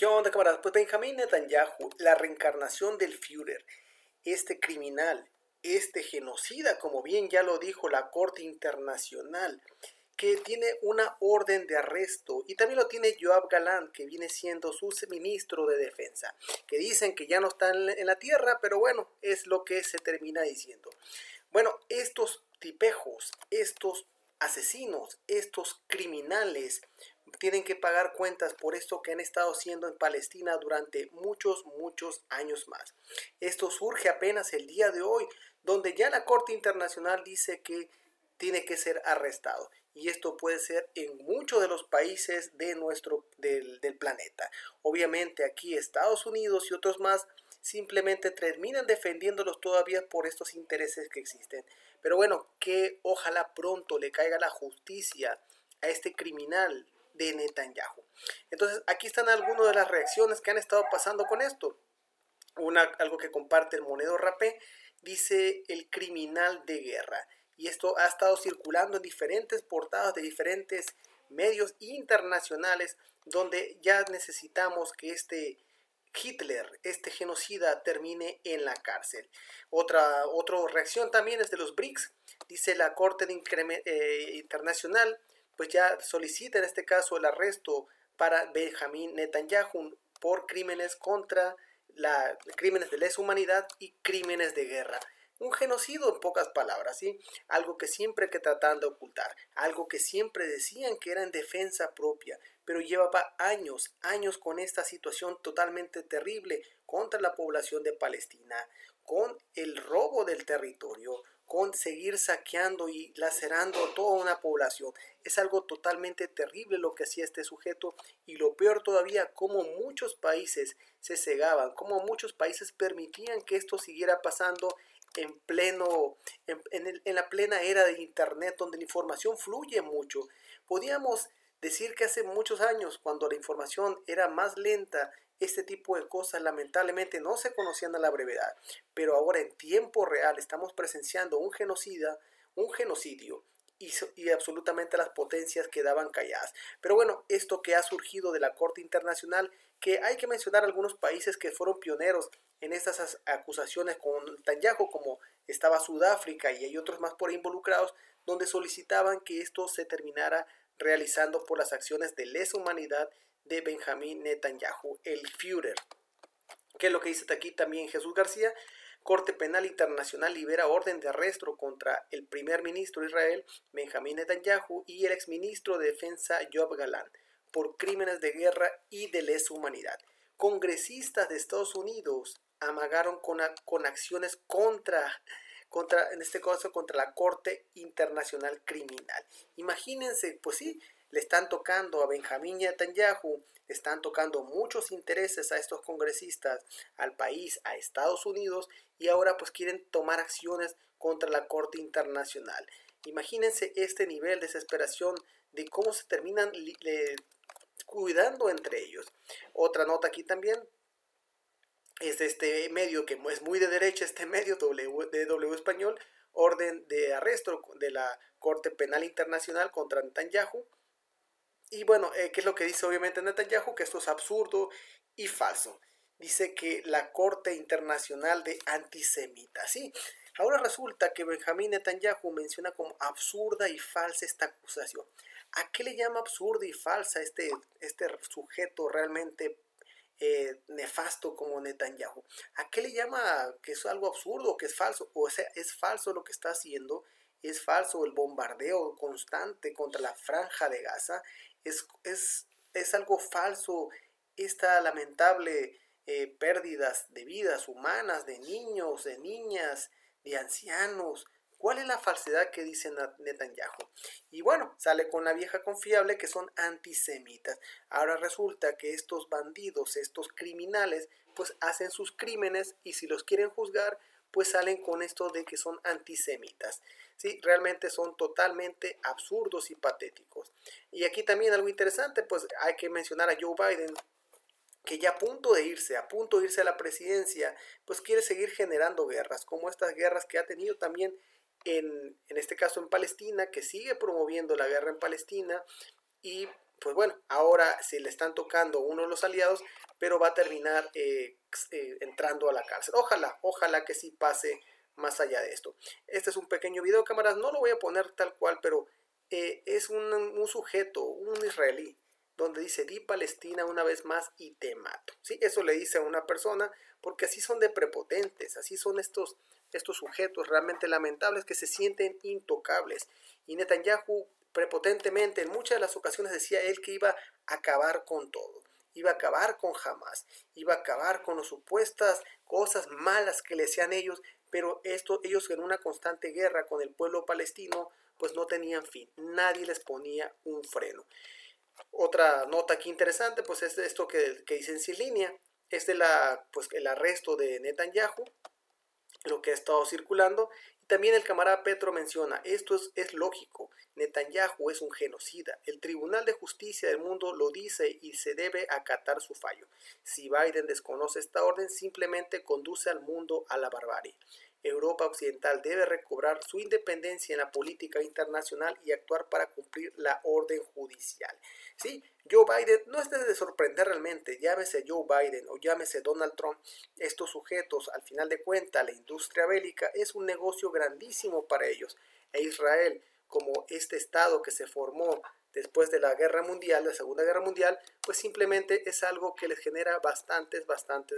¿Qué onda, camaradas? Pues Benjamín Netanyahu, la reencarnación del Führer, este criminal, este genocida, como bien ya lo dijo la Corte Internacional, que tiene una orden de arresto, y también lo tiene Yoav Gallant, que viene siendo su ministro de defensa, que dicen que ya no está en la tierra, pero bueno, es lo que se termina diciendo. Bueno, estos tipejos, estos asesinos, estos criminales, tienen que pagar cuentas por esto que han estado haciendo en Palestina durante muchos años más. Esto surge apenas el día de hoy, donde ya la Corte Internacional dice que tiene que ser arrestado. Y esto puede ser en muchos de los países de del planeta. Obviamente aquí Estados Unidos y otros más simplemente terminan defendiéndolos todavía por estos intereses que existen. Pero bueno, que ojalá pronto le caiga la justicia a este criminal de Netanyahu. Entonces aquí están algunas de las reacciones que han estado pasando con esto. Algo que comparte el Monero Rapé, dice el criminal de guerra. Y esto ha estado circulando en diferentes portadas de diferentes medios internacionales, donde ya necesitamos que este Hitler, este genocida, termine en la cárcel. Otra reacción también es de los BRICS. Dice la Corte Internacional, pues ya solicita en este caso el arresto para Benjamín Netanyahu por crímenes crímenes de lesa humanidad y crímenes de guerra. Un genocidio en pocas palabras, ¿sí? Algo que siempre que tratan de ocultar, algo que siempre decían que era en defensa propia, pero llevaba años con esta situación totalmente terrible contra la población de Palestina, con el robo del territorio, con seguir saqueando y lacerando toda una población. Es algo totalmente terrible lo que hacía este sujeto, y lo peor todavía, como muchos países se cegaban, como muchos países permitían que esto siguiera pasando en la plena era de internet, donde la información fluye mucho. Podíamos decir que hace muchos años, cuando la información era más lenta, este tipo de cosas lamentablemente no se conocían a la brevedad, pero ahora en tiempo real estamos presenciando un genocidio, y absolutamente las potencias quedaban calladas. Pero bueno, esto que ha surgido de la Corte Internacional, que hay que mencionar algunos países que fueron pioneros en estas acusaciones con Netanyahu, como estaba Sudáfrica y hay otros más por ahí involucrados, donde solicitaban que esto se terminara realizando por las acciones de lesa humanidad de Benjamín Netanyahu, el Führer. ¿Qué es lo que dice aquí también Jesús García? Corte Penal Internacional libera orden de arresto contra el primer ministro de Israel, Benjamín Netanyahu, y el exministro de Defensa, Yoav Gallant, por crímenes de guerra y de lesa humanidad. Congresistas de Estados Unidos amagaron con acciones en este caso, contra la Corte Internacional Criminal. Imagínense, pues sí, le están tocando a Benjamín Netanyahu, le están tocando muchos intereses a estos congresistas, al país, a Estados Unidos, y ahora pues quieren tomar acciones contra la Corte Internacional. Imagínense este nivel de desesperación de cómo se terminan cuidando entre ellos. Otra nota aquí también es de este medio que es muy de derecha, este medio W Español, orden de arresto de la Corte Penal Internacional contra Netanyahu. Y bueno, ¿qué es lo que dice obviamente Netanyahu? Que esto es absurdo y falso. Dice que la Corte Internacional de Antisemitas, ¿sí? Ahora resulta que Benjamín Netanyahu menciona como absurda y falsa esta acusación. ¿A qué le llama absurda y falsa este sujeto realmente nefasto como Netanyahu? ¿A qué le llama que es algo absurdo, que es falso? O sea, es falso lo que está haciendo, es falso el bombardeo constante contra la franja de Gaza, es algo falso esta lamentable pérdidas de vidas humanas, de niños, de niñas, de ancianos. ¿Cuál es la falsedad que dice Netanyahu? Y bueno, sale con la vieja confiable que son antisemitas. Ahora resulta que estos bandidos, estos criminales, pues hacen sus crímenes, y si los quieren juzgar, pues salen con esto de que son antisemitas. Sí, realmente son totalmente absurdos y patéticos. Y aquí también algo interesante, pues hay que mencionar a Joe Biden, que ya a punto de irse a la presidencia, pues quiere seguir generando guerras, como estas guerras que ha tenido también en este caso en Palestina, que sigue promoviendo la guerra en Palestina, y pues bueno, ahora se le están tocando uno de los aliados, pero va a terminar entrando a la cárcel. Ojalá que sí pase más allá de esto. Este es un pequeño video, cámaras, no lo voy a poner tal cual, pero es un sujeto, un israelí, donde dice: di Palestina una vez más y te mato. ¿Sí? Eso le dice a una persona, porque así son de prepotentes, así son estos sujetos realmente lamentables que se sienten intocables. Y Netanyahu prepotentemente en muchas de las ocasiones decía él que iba a acabar con todo, iba a acabar con Hamas, iba a acabar con las supuestas cosas malas que le hacían ellos, pero ellos en una constante guerra con el pueblo palestino pues no tenían fin, nadie les ponía un freno. Otra nota aquí interesante pues es esto que dice en línea, es de pues el arresto de Netanyahu, lo que ha estado circulando. Y también el camarada Petro menciona: esto es lógico, Netanyahu es un genocida, el Tribunal de Justicia del mundo lo dice y se debe acatar su fallo. Si Biden desconoce esta orden, simplemente conduce al mundo a la barbarie. Europa Occidental debe recobrar su independencia en la política internacional y actuar para cumplir la orden judicial. Sí, Joe Biden no es de sorprender realmente, llámese Joe Biden o llámese Donald Trump, estos sujetos, al final de cuentas, la industria bélica es un negocio grandísimo para ellos. E Israel, como este estado que se formó después de la guerra mundial, la Segunda Guerra Mundial, pues simplemente es algo que les genera bastantes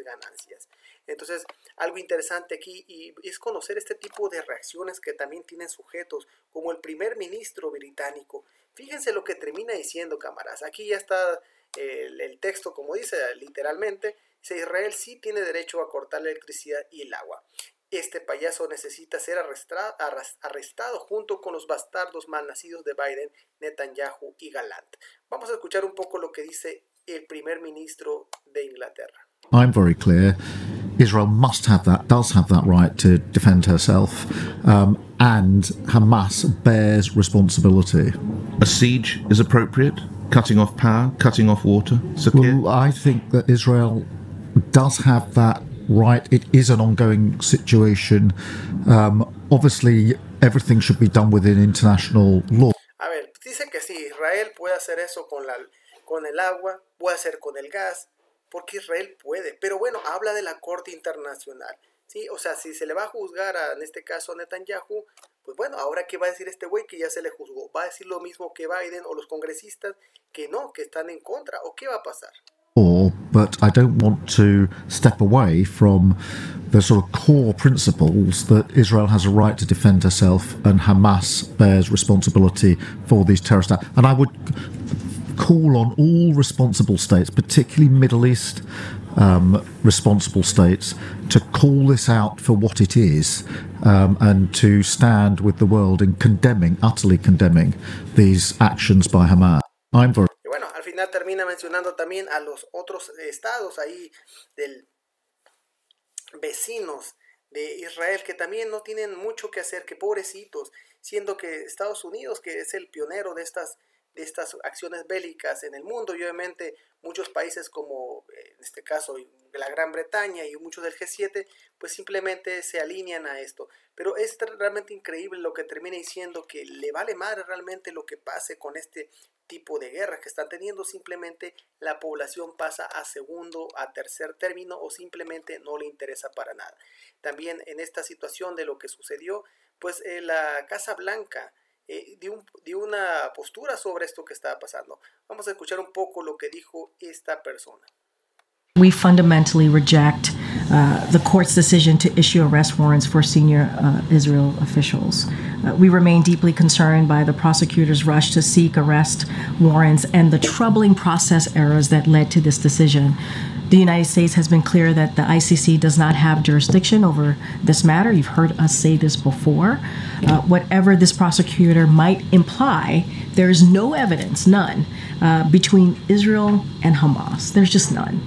ganancias. Entonces, algo interesante aquí y es conocer este tipo de reacciones que también tienen sujetos, como el primer ministro británico. Fíjense lo que termina diciendo, cámaras. Aquí ya está el texto, como dice literalmente. Dice: Israel sí tiene derecho a cortar la electricidad y el agua. Este payaso necesita ser arrestado junto con los bastardos malnacidos de Biden, Netanyahu y Gallant. Vamos a escuchar un poco lo que dice el primer ministro de Inglaterra. I'm very clear. Israel does have that right to defend herself, and Hamas bears responsibility. A siege is appropriate? Cutting off power, cutting off water? Well, I think that Israel does have that right. It is an ongoing situation. Obviously, everything should be done within international law. A ver, dice que sí, Israel puede hacer eso con el agua, puede hacer con el gas, porque Israel puede, pero bueno, habla de la Corte Internacional, ¿sí? O sea, si se le va a juzgar en este caso a Netanyahu, pues bueno, ahora ¿qué va a decir este güey que ya se le juzgó? ¿Va a decir lo mismo que Biden o los congresistas que no, que están en contra? ¿O qué va a pasar? But I don't want to step away from the sort of core principles that Israel has a right to defend herself and Hamas bears responsibility for these terrorist acts. And I would call on all responsible states, particularly Middle East responsible states, to call this out for what it is, and to stand with the world in utterly condemning these actions by Hamas. Y bueno, al final termina mencionando también a los otros estados ahí vecinos de Israel que también no tienen mucho que hacer, que pobrecitos, siendo que Estados Unidos, que es el pionero de estas acciones bélicas en el mundo, y obviamente muchos países como en este caso la Gran Bretaña y muchos del G7 pues simplemente se alinean a esto, pero es realmente increíble lo que termina diciendo, que le vale madre realmente lo que pase con este tipo de guerras que están teniendo, simplemente la población pasa a segundo, a tercer término o simplemente no le interesa para nada. También en esta situación de lo que sucedió, pues la Casa Blanca dio una postura sobre esto que estaba pasando. Vamos a escuchar un poco lo que dijo esta persona. We fundamentally reject the court's decision to issue arrest warrants for senior Israel officials. We remain deeply concerned by the prosecutor's rush to seek arrest warrants and the troubling process errors that led to this decision. The United States has been clear that the ICC does not have jurisdiction over this matter. You've heard us say this before. Whatever this prosecutor might imply, there is no evidence, none, between Israel and Hamas. There's just none.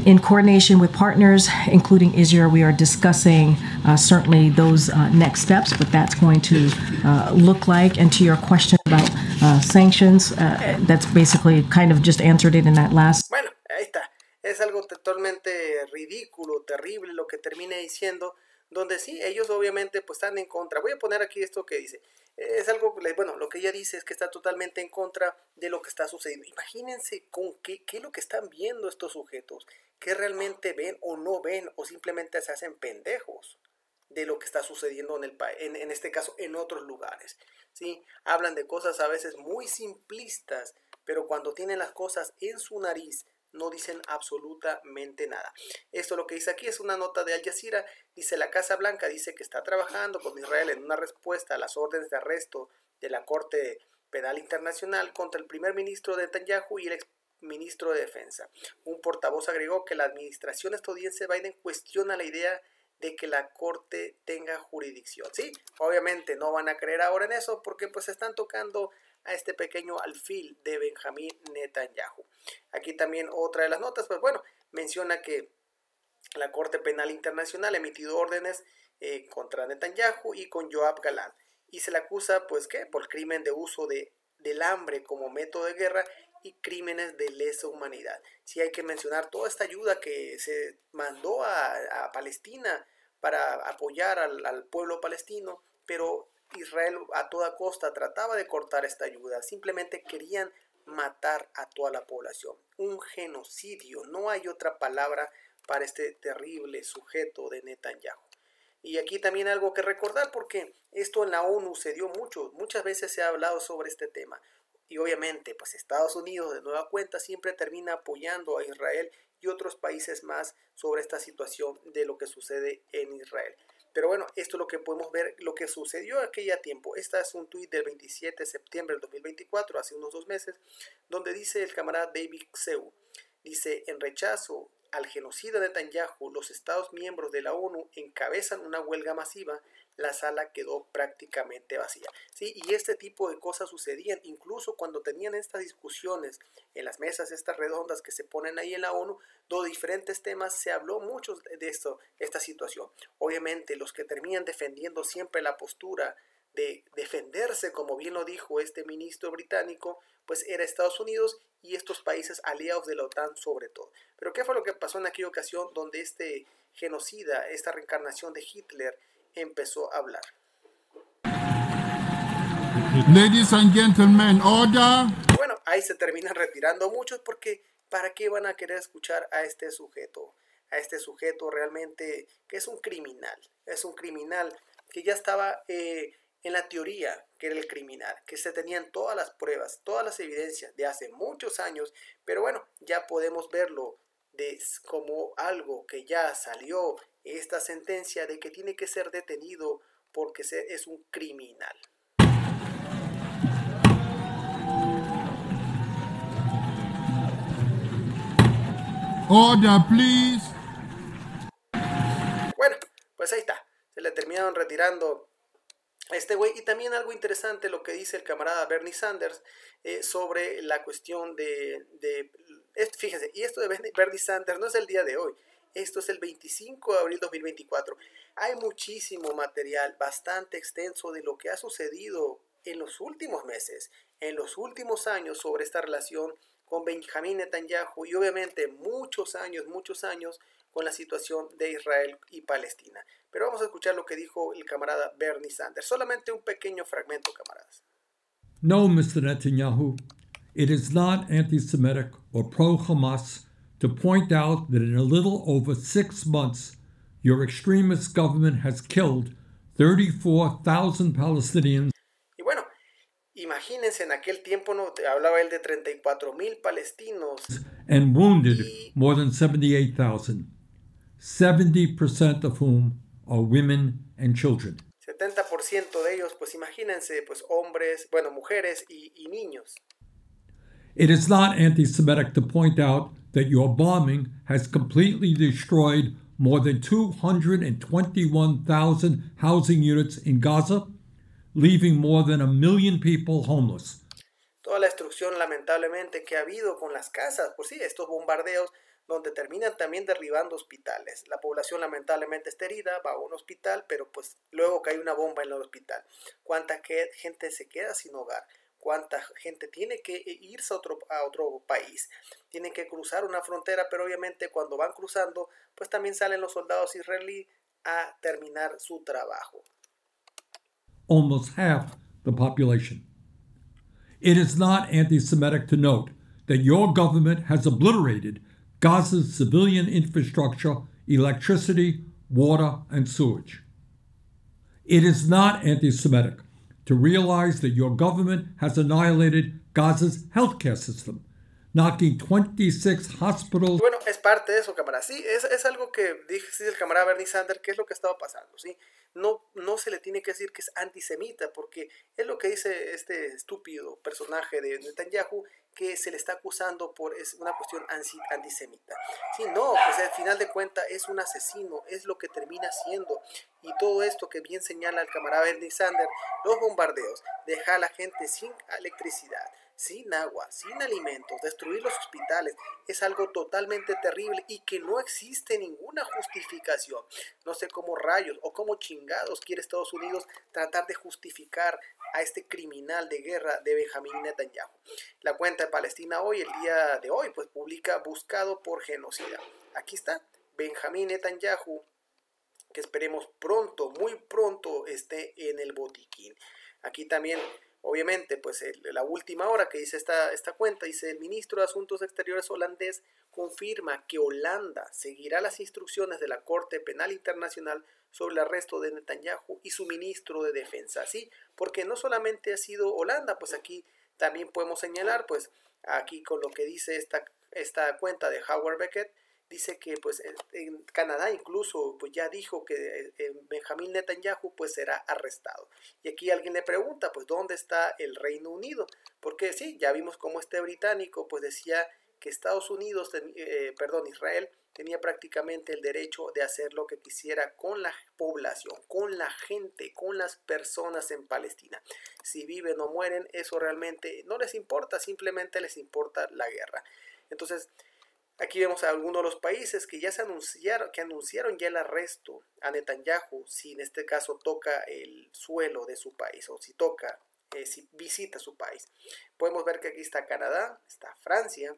In coordination with partners, including Israel, we are discussing certainly those next steps, but that's going to look like. And to your question about sanctions, that's basically kind of just answered it in that last. Bueno, ahí está. Es algo totalmente ridículo, terrible lo que termina diciendo, donde sí, ellos obviamente pues están en contra. Voy a poner aquí esto que dice: Es algo, bueno, lo que ella dice es que está totalmente en contra de lo que está sucediendo. Imagínense con qué es lo que están viendo estos sujetos, qué realmente ven o no ven, o simplemente se hacen pendejos de lo que está sucediendo en este caso en otros lugares. ¿Sí? Hablan de cosas a veces muy simplistas, pero cuando tienen las cosas en su nariz, no dicen absolutamente nada. Esto lo que dice aquí es una nota de Al Jazeera. Dice: la Casa Blanca dice que está trabajando con Israel en una respuesta a las órdenes de arresto de la Corte Penal Internacional contra el primer ministro Netanyahu y el ex ministro de Defensa. Un portavoz agregó que la administración estadounidense Biden cuestiona la idea de que la corte tenga jurisdicción. Sí, obviamente no van a creer ahora en eso porque pues están tocando a este pequeño alfil de Benjamín Netanyahu. Aquí también otra de las notas, pues bueno, menciona que la Corte Penal Internacional ha emitido órdenes contra Netanyahu y con Yoav Galán, y se le acusa, pues, ¿qué? Por crimen de uso del hambre como método de guerra y crímenes de lesa humanidad. Sí, hay que mencionar toda esta ayuda que se mandó a Palestina para apoyar al pueblo palestino, pero Israel a toda costa trataba de cortar esta ayuda. Simplemente querían matar a toda la población. Un genocidio, no hay otra palabra para este terrible sujeto de Netanyahu. Y aquí también algo que recordar, porque esto en la ONU se dio muchas veces se ha hablado sobre este tema. Y obviamente, pues Estados Unidos de nueva cuenta siempre termina apoyando a Israel y otros países más sobre esta situación de lo que sucede en Israel. Pero bueno, esto es lo que podemos ver, lo que sucedió aquella tiempo. Este es un tuit del 27 de septiembre del 2024, hace unos 2 meses, donde dice el camarada David Seu, dice: en rechazo al genocida de Netanyahu, los Estados miembros de la ONU encabezan una huelga masiva. La sala quedó prácticamente vacía. ¿Sí? Y este tipo de cosas sucedían incluso cuando tenían estas discusiones en las mesas, estas redondas que se ponen ahí en la ONU, de diferentes temas. Se habló mucho de esta situación. Obviamente los que terminan defendiendo siempre la postura de defenderse, como bien lo dijo este ministro británico, pues era Estados Unidos y estos países aliados de la OTAN sobre todo. Pero ¿qué fue lo que pasó en aquella ocasión donde este genocida, esta reencarnación de Hitler, empezó a hablar? Ladies and gentlemen, order. Bueno, ahí se terminan retirando muchos porque ¿para qué van a querer escuchar a este sujeto? A este sujeto realmente que es un criminal que ya estaba en la teoría que era el criminal, que se tenían todas las pruebas, todas las evidencias de hace muchos años, pero bueno, ya podemos verlo como algo que ya salió esta sentencia de que tiene que ser detenido porque es un criminal. Order, please. Bueno, pues ahí está. Se le terminaron retirando a este güey. Y también algo interesante lo que dice el camarada Bernie Sanders sobre la cuestión fíjense, y esto de Bernie Sanders no es el día de hoy. Esto es el 25 de abril de 2024. Hay muchísimo material bastante extenso de lo que ha sucedido en los últimos meses, en los últimos años sobre esta relación con Benjamín Netanyahu y obviamente muchos años con la situación de Israel y Palestina. Pero vamos a escuchar lo que dijo el camarada Bernie Sanders. Solamente un pequeño fragmento, camaradas. No, Mr. Netanyahu, it is not anti-Semitic or pro-Hamas to point out that in a little over 6 months, your extremist government has killed 34,000 Palestinians. Y bueno, imagínense, en aquel tiempo hablaba él de 34,000 palestinos. And wounded more than 78,000, 70% of whom are women and children. 70% de ellos, pues imagínense, pues hombres, bueno, mujeres y niños. It is not anti-Semitic to point out that your bombing has completely destroyed more than 221,000 housing units in Gaza, leaving more than 1 million people homeless. Toda la destrucción lamentablemente que ha habido con las casas, pues sí, estos bombardeos donde terminan también derribando hospitales. La población lamentablemente está herida, va a un hospital, pero pues luego cae una bomba en el hospital. ¿Cuánta gente se queda sin hogar? ¿Cuánta gente tiene que irse a otro país? Tienen que cruzar una frontera, pero obviamente cuando van cruzando, pues también salen los soldados israelíes a terminar su trabajo. Almost half the population. It is not anti-Semitic to note that your government has obliterated Gaza's civilian infrastructure, electricity, water, and sewage. It is not anti-Semitic to realize that your government has annihilated Gaza's healthcare system, knocking 26 hospitals. Bueno, es parte de eso, camarada. Sí, es algo que dice el camarada Bernie Sanders, que es lo que estaba pasando, ¿sí? No se le tiene que decir que es antisemita, porque es lo que dice este estúpido personaje de Netanyahu, que se le está acusando es una cuestión antisemita. Sí, no, pues al final de cuentas es un asesino, es lo que termina siendo. Y todo esto que bien señala el camarada Bernie Sanders, los bombardeos, dejar a la gente sin electricidad, sin agua, sin alimentos, destruir los hospitales, es algo totalmente terrible y que no existe ninguna justificación. No sé cómo rayos o cómo chingados quiere Estados Unidos tratar de justificar a este criminal de guerra de Benjamín Netanyahu. La cuenta de Palestina Hoy, el día de hoy, pues publica buscado por genocida. Aquí está, Benjamín Netanyahu, que esperemos pronto, muy pronto, esté en el botiquín. Aquí también, obviamente, pues la última hora que dice esta cuenta, dice: el ministro de Asuntos Exteriores holandés confirma que Holanda seguirá las instrucciones de la Corte Penal Internacional sobre el arresto de Netanyahu y su ministro de Defensa. Sí, porque no solamente ha sido Holanda, pues aquí también podemos señalar, pues aquí con lo que dice esta cuenta de Howard Beckett, dice que pues en Canadá incluso pues ya dijo que Benjamín Netanyahu pues será arrestado. Y aquí alguien le pregunta, pues ¿dónde está el Reino Unido? Porque sí, ya vimos cómo este británico pues decía que Israel tenía prácticamente el derecho de hacer lo que quisiera con la población, con la gente, con las personas en Palestina. Si viven o mueren, eso realmente no les importa, simplemente les importa la guerra. Entonces, aquí vemos a algunos de los países que ya anunciaron ya el arresto a Netanyahu si en este caso toca el suelo de su país o si visita su país. Podemos ver que aquí está Canadá, está Francia,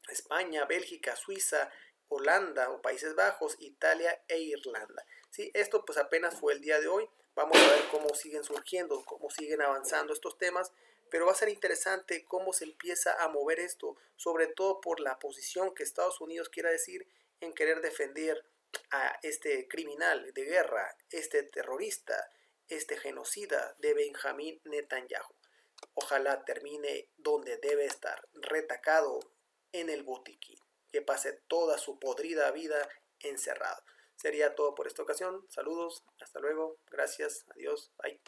España, Bélgica, Suiza, Holanda o Países Bajos, Italia e Irlanda. Sí, esto pues apenas fue el día de hoy. Vamos a ver cómo siguen surgiendo, cómo siguen avanzando estos temas. Pero va a ser interesante cómo se empieza a mover esto, sobre todo por la posición que Estados Unidos quiera decir en querer defender a este criminal de guerra, este terrorista, este genocida de Benjamín Netanyahu. Ojalá termine donde debe estar, retacado en el botiquín, que pase toda su podrida vida encerrado. Sería todo por esta ocasión. Saludos, hasta luego, gracias, adiós, bye.